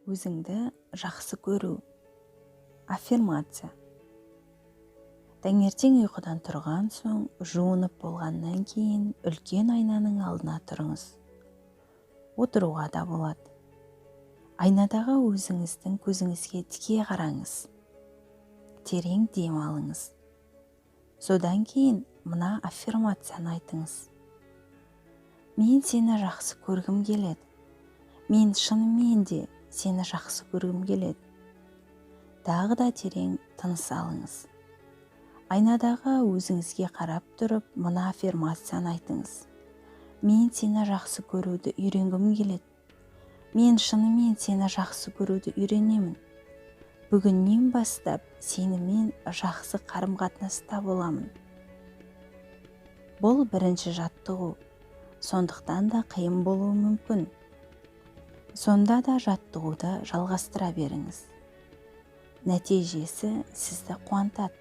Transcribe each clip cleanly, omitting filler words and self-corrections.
Өзіңді жақсы көру. Аффирмация. Таңертең ұйқыдан тұрған соң, жуынып болғаннан кейін үлкен айнаның алдына тұрыңыз. Отыруға да болады. Айнадағы өзіңіздің көзіңізге тіке қараңыз. Терең дем алыңыз. Содан кейін мына аффирмацияны айтыңыз. Мен сені жақсы көргім келеді. Мен шынымен де сені жақсы көргім келеді. Тағы да терең тыныс алыңыз. Айнадағы өзіңізге қарап тұрып, мына аффирмацияны айтыңыз. Мен сені жақсы көруді үйренгім келеді. Мен шынымен сені жақсы көруді үйренемін. Бүгіннен бастап сенімен жақсы қарым-қатынаста боламын. Бұл бірінші жаттығу, сондықтан да қиын болуы мүмкін. Сонда да жаттығуды жалғастыра беріңіз. Нәтижесі сізді қуантады,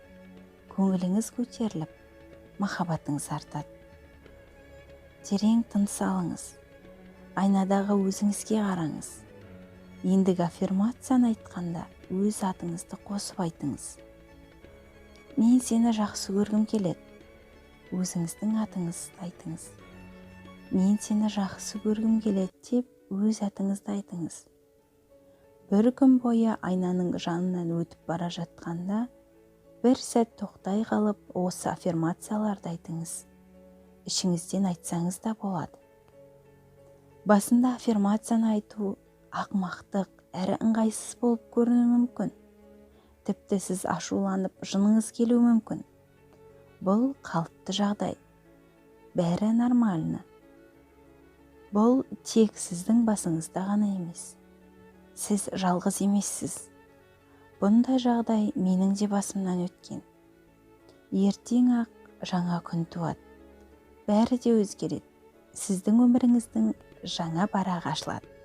көңіліңіз көтеріліп, махаббатыңыз артады. Терең тыныс алыңыз. Айнадағы өзіңізге қараңыз. Ендігі аффирмацияны айтқанда өз атыңызды қосып айтыңыз. Мен сені жақсы көргім келеді. Өзіңіздің атыңызды айтыңыз. Мен сені жақсы көргім келеді деп өз атыңызды айтыңыз. Бір күн бойы айнаның жанынан өтіп бара жатқанда, бір сәт тоқтай қалып, осы аффирмацияларды айтыңыз. Ішіңізден айтсаңыз да болады. Басында аффирмацияны айту ақымақтық әрі ыңғайсыз болып көрінуі мүмкін. Тіпті сіз ашуланып, жыныңыз келуі мүмкін. Бұл қалыпты жағдай. Бәрі нормальны. Бұл тек сіздің басыңызда ғана емес. Сіз жалғыз емессіз. Бұндай жағдай менің де басымнан өткен. Ертең ақ жаңа күн туады. Бәрі де өзгереді. Сіздің өміріңіздің жаңа барағы ашылады.